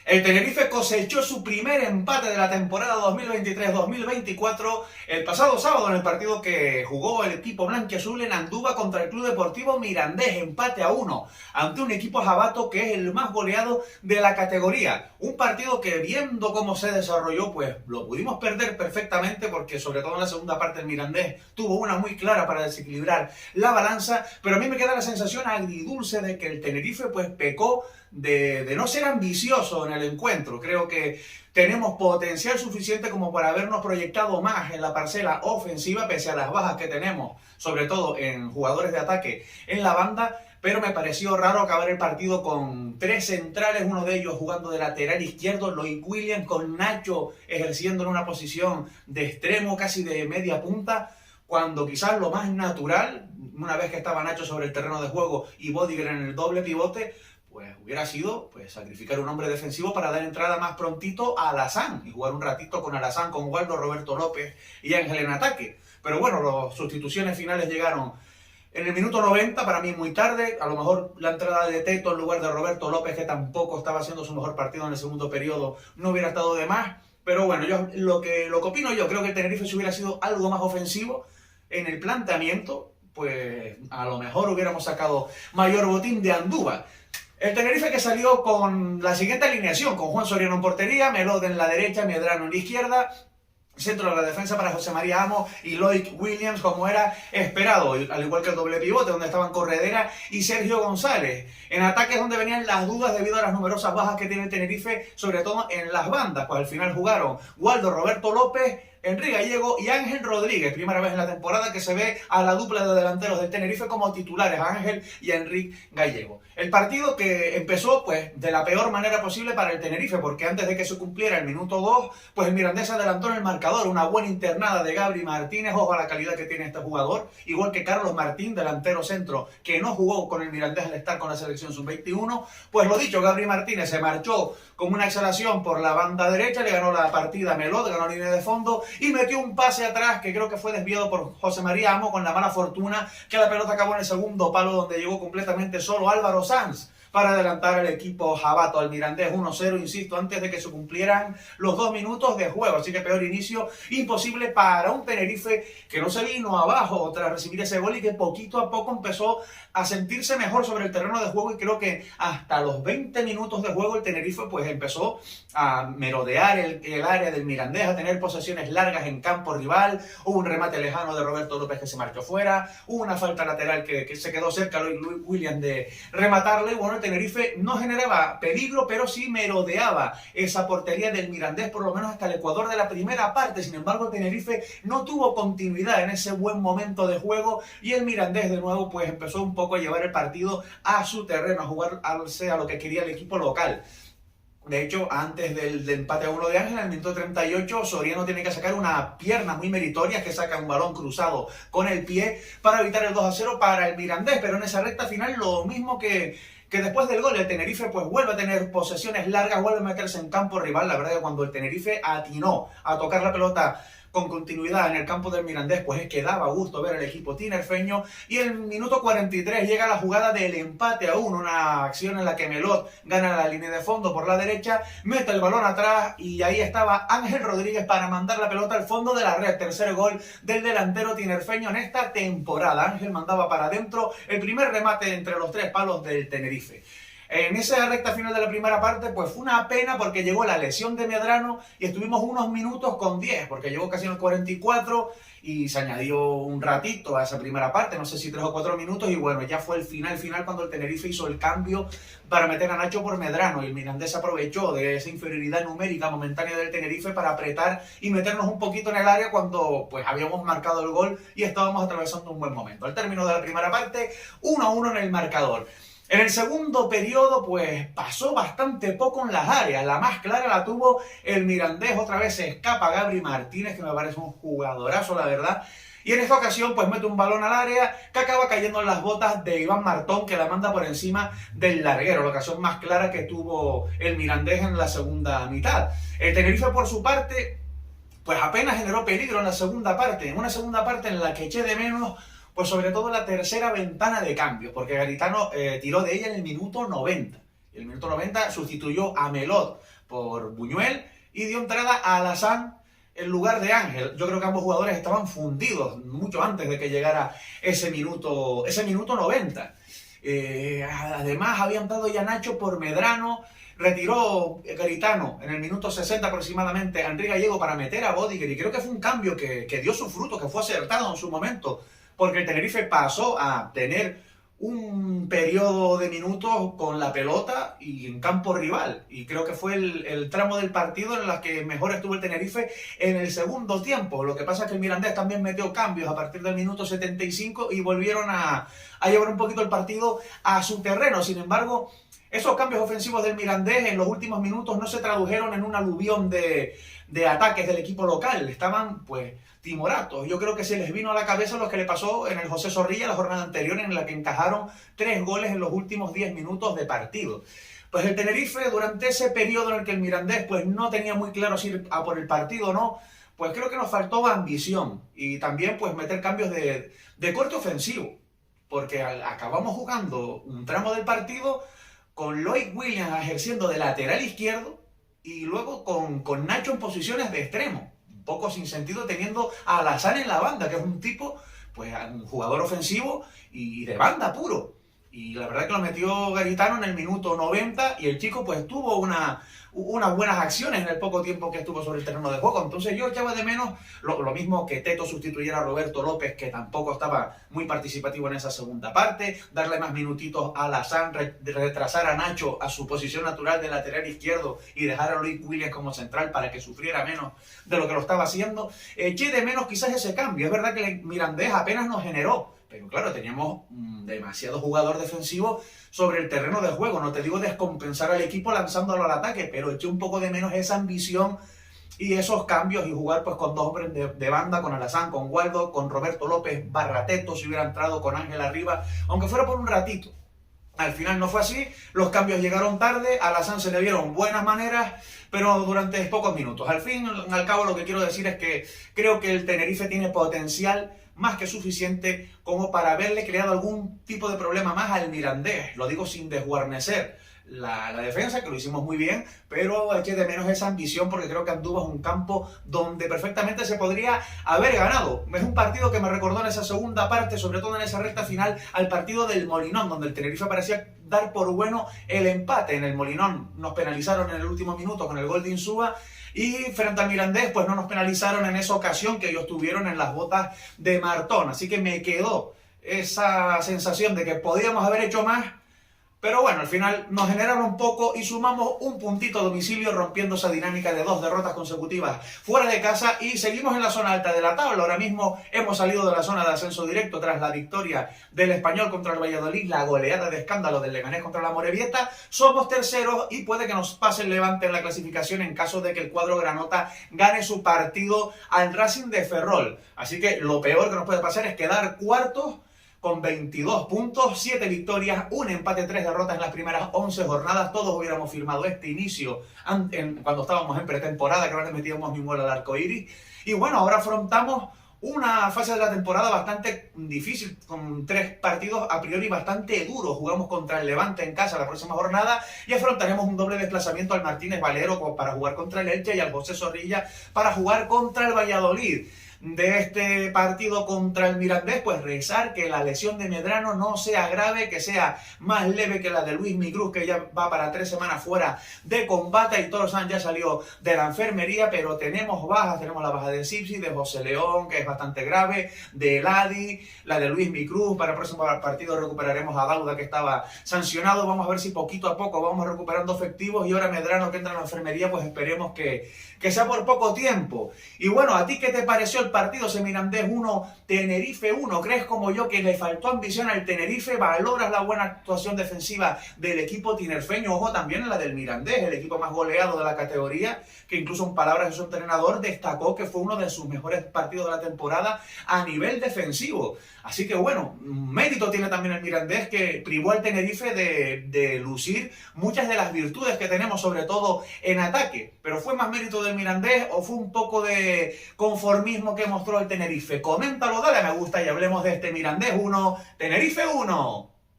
El Tenerife cosechó su primer empate de la temporada 2023-2024 el pasado sábado en el partido que jugó el equipo blanquiazul en Andúba contra el Club Deportivo Mirandés, empate a 1 ante un equipo jabato que es el más goleado de la categoría. Un partido que, viendo cómo se desarrolló, pues lo pudimos perder perfectamente, porque sobre todo en la segunda parte el Mirandés tuvo una muy clara para desequilibrar la balanza, pero a mí me queda la sensación agridulce de que el Tenerife pues pecó de no ser ambicioso en el encuentro. Creo que tenemos potencial suficiente como para habernos proyectado más en la parcela ofensiva, pese a las bajas que tenemos, sobre todo en jugadores de ataque en la banda. Pero me pareció raro acabar el partido con tres centrales, uno de ellos jugando de lateral izquierdo, Loic Williams, con Nacho ejerciendo en una posición de extremo, casi de media punta, cuando quizás lo más natural, una vez que estaba Nacho sobre el terreno de juego y Bodiger en el doble pivote, pues hubiera sido pues sacrificar un hombre defensivo para dar entrada más prontito a Alazán y jugar un ratito con Alazán, con Waldo, Roberto López y Ángel en ataque. Pero bueno, las sustituciones finales llegaron en el minuto 90, para mí muy tarde. A lo mejor la entrada de Teto en lugar de Roberto López, que tampoco estaba haciendo su mejor partido en el segundo periodo, no hubiera estado de más. Pero bueno, yo lo que opino yo, creo que el Tenerife, si hubiera sido algo más ofensivo en el planteamiento, pues a lo mejor hubiéramos sacado mayor botín de Andúba. El Tenerife que salió con la siguiente alineación, con Juan Soriano en portería, Melod en la derecha, Medrano en la izquierda, centro de la defensa para José María Amo y Loic Williams, como era esperado, al igual que el doble pivote, donde estaban Corredera y Sergio González. En ataques donde venían las dudas debido a las numerosas bajas que tiene el Tenerife, sobre todo en las bandas, pues al final jugaron Waldo, Roberto López, Enrique Gallego y Ángel Rodríguez. Primera vez en la temporada que se ve a la dupla de delanteros del Tenerife como titulares, a Ángel y a Enrique Gallego. El partido que empezó pues de la peor manera posible para el Tenerife, porque antes de que se cumpliera el minuto 2, pues el Mirandés adelantó en el marcador. Una buena internada de Gabri Martínez, ojo a la calidad que tiene este jugador, igual que Carlos Martín, delantero centro, que no jugó con el Mirandés al estar con la selección sub-21. Pues lo dicho, Gabri Martínez se marchó con una exhalación por la banda derecha, le ganó la partida a Melod, ganó línea de fondo y metió un pase atrás que creo que fue desviado por José María Amo, con la mala fortuna que la pelota acabó en el segundo palo, donde llegó completamente solo Álvaro Sanz para adelantar el equipo jabato al Mirandés 1-0, insisto, antes de que se cumplieran los 2 minutos de juego. Así que peor inicio imposible para un Tenerife que no se vino abajo tras recibir ese gol y que poquito a poco empezó a sentirse mejor sobre el terreno de juego, y creo que hasta los 20 minutos de juego el Tenerife pues empezó a merodear el área del Mirandés, a tener posesiones largas en campo rival. Hubo un remate lejano de Roberto López que se marchó fuera, hubo una falta lateral que se quedó cerca Loic Williams de rematarle. Bueno, el Tenerife no generaba peligro, pero sí merodeaba esa portería del Mirandés, por lo menos hasta el ecuador de la primera parte. Sin embargo, el Tenerife no tuvo continuidad en ese buen momento de juego y el Mirandés de nuevo pues empezó un poco a llevar el partido a su terreno, a jugar a lo que quería el equipo local. De hecho, antes del empate a 1 de Ángel, en el minuto 38, Soriano tiene que sacar una pierna muy meritoria, que saca un balón cruzado con el pie para evitar el 2-0 para el Mirandés. Pero en esa recta final, lo mismo que después del gol, el Tenerife pues vuelve a tener posesiones largas, vuelve a meterse en campo rival. La verdad que cuando el Tenerife atinó a tocar la pelota con continuidad en el campo del Mirandés, pues es que daba gusto ver al equipo tinerfeño. Y en el minuto 43 llega la jugada del empate a 1, una acción en la que Melot gana la línea de fondo por la derecha, mete el balón atrás y ahí estaba Ángel Rodríguez para mandar la pelota al fondo de la red. Tercer gol del delantero tinerfeño en esta temporada. Ángel mandaba para adentro el primer remate entre los 3 palos del Tenerife. En esa recta final de la primera parte pues fue una pena, porque llegó la lesión de Medrano y estuvimos unos minutos con 10, porque llegó casi en el 44 y se añadió un ratito a esa primera parte, no sé si 3 o 4 minutos, y bueno, ya fue el final cuando el Tenerife hizo el cambio para meter a Nacho por Medrano, y el Mirandés aprovechó de esa inferioridad numérica momentánea del Tenerife para apretar y meternos un poquito en el área cuando pues habíamos marcado el gol y estábamos atravesando un buen momento. Al término de la primera parte, 1-1 en el marcador. En el segundo periodo pues pasó bastante poco en las áreas. La más clara la tuvo el Mirandés. Otra vez se escapa Gabri Martínez, que me parece un jugadorazo, la verdad. Y en esta ocasión pues mete un balón al área que acaba cayendo en las botas de Iván Martón, que la manda por encima del larguero. La ocasión más clara que tuvo el Mirandés en la segunda mitad. El Tenerife, por su parte, pues apenas generó peligro en la segunda parte. En una segunda parte en la que eché de menos pues sobre todo la tercera ventana de cambios, porque Garitano tiró de ella en el minuto 90. En el minuto 90 sustituyó a Melot por Buñuel y dio entrada a Alassane en lugar de Ángel. Yo creo que ambos jugadores estaban fundidos mucho antes de que llegara ese minuto 90. Además había entrado ya Nacho por Medrano, retiró Garitano en el minuto 60 aproximadamente a Henry Gallego para meter a Bodiger, y creo que fue un cambio que dio su fruto, que fue acertado en su momento, porque el Tenerife pasó a tener un periodo de minutos con la pelota y en campo rival, y creo que fue el tramo del partido en el que mejor estuvo el Tenerife en el segundo tiempo. Lo que pasa es que el Mirandés también metió cambios a partir del minuto 75 y volvieron a llevar un poquito el partido a su terreno. Sin embargo, esos cambios ofensivos del Mirandés en los últimos minutos no se tradujeron en un aluvión de ataques del equipo local. Estaban pues timoratos. Yo creo que se les vino a la cabeza lo que le pasó en el José Zorrilla la jornada anterior, en la que encajaron 3 goles en los últimos 10 minutos de partido. Pues el Tenerife, durante ese periodo en el que el Mirandés pues no tenía muy claro si ir a por el partido o no, pues creo que nos faltó ambición y también pues meter cambios de corte ofensivo, porque acabamos jugando un tramo del partido con Lloyd Williams ejerciendo de lateral izquierdo y luego con Nacho en posiciones de extremo. Un poco sin sentido, teniendo a Alassane en la banda, que es un tipo, pues un jugador ofensivo y de banda puro. Y la verdad que lo metió Garitano en el minuto 90 y el chico pues tuvo unas buenas acciones en el poco tiempo que estuvo sobre el terreno de juego. Entonces yo echaba de menos lo mismo que Teto sustituyera a Roberto López, que tampoco estaba muy participativo en esa segunda parte, darle más minutitos a Alassane, retrasar a Nacho a su posición natural de lateral izquierdo y dejar a Lloyd Williams como central para que sufriera menos de lo que lo estaba haciendo. Eché de menos quizás ese cambio. Es verdad que el Mirandés apenas nos generó, pero claro, teníamos demasiado jugador defensivo sobre el terreno de juego. No te digo descompensar al equipo lanzándolo al ataque, pero eché un poco de menos esa ambición y esos cambios, y jugar pues con 2 hombres de banda, con Alassane, con Waldo, con Roberto López, Teto, si hubiera entrado con Ángel arriba, aunque fuera por un ratito. Al final no fue así, los cambios llegaron tarde, a Alassane se le vieron buenas maneras, pero durante pocos minutos. Al fin, al cabo, lo que quiero decir es que creo que el Tenerife tiene potencial más que suficiente como para haberle creado algún tipo de problema más al Mirandés. Lo digo sin desguarnecer la defensa, que lo hicimos muy bien, pero eché de menos esa ambición, porque creo que Andúba es un campo donde perfectamente se podría haber ganado. Es un partido que me recordó en esa segunda parte, sobre todo en esa recta final, al partido del Molinón, donde el Tenerife parecía dar por bueno el empate. En el Molinón nos penalizaron en el último minuto con el gol de Insúa, y frente al Mirandés pues no nos penalizaron en esa ocasión que ellos tuvieron en las botas de Martón. Así que me quedó esa sensación de que podíamos haber hecho más, pero bueno, al final nos generaron un poco y sumamos un puntito a domicilio, rompiendo esa dinámica de 2 derrotas consecutivas fuera de casa, y seguimos en la zona alta de la tabla. Ahora mismo hemos salido de la zona de ascenso directo tras la victoria del Español contra el Valladolid, la goleada de escándalo del Leganés contra la Amorebieta. Somos terceros y puede que nos pase el Levante en la clasificación en caso de que el cuadro granota gane su partido al Racing de Ferrol. Así que lo peor que nos puede pasar es quedar cuartos con 22 puntos, 7 victorias, 1 empate, 3 derrotas en las primeras 11 jornadas. Todos hubiéramos firmado este inicio cuando estábamos en pretemporada, que ahora le metíamos mi muela al arco iris. Y bueno, ahora afrontamos una fase de la temporada bastante difícil, con 3 partidos a priori bastante duros. Jugamos contra el Levante en casa la próxima jornada y afrontaremos un doble desplazamiento al Martínez Valero para jugar contra el Elche y al José Zorrilla para jugar contra el Valladolid. De este partido contra el Mirandés, pues rezar que la lesión de Medrano no sea grave, que sea más leve que la de Luis Micruz, que ya va para 3 semanas fuera de combate, y Torzán ya salió de la enfermería, pero tenemos bajas. Tenemos la baja de Sipsi, de José León, que es bastante grave, de Eladi, la de Luis Micruz. Para el próximo partido recuperaremos a Dauda, que estaba sancionado. Vamos a ver si poquito a poco vamos recuperando efectivos, y ahora Medrano, que entra en la enfermería, pues esperemos que sea por poco tiempo. Y bueno, ¿a ti qué te pareció el partido? Ese Mirandés 1, Tenerife 1. ¿Crees como yo que le faltó ambición al Tenerife? ¿Valoras la buena actuación defensiva del equipo tinerfeño? Ojo también en la del Mirandés, el equipo más goleado de la categoría, que incluso en palabras de su entrenador destacó que fue uno de sus mejores partidos de la temporada a nivel defensivo. Así que bueno, mérito tiene también el Mirandés, que privó al Tenerife de lucir muchas de las virtudes que tenemos, sobre todo en ataque. Pero ¿fue más mérito del Mirandés o fue un poco de conformismo que mostró el Tenerife? Coméntalo, dale a me gusta y hablemos de este Mirandés 1, Tenerife 1.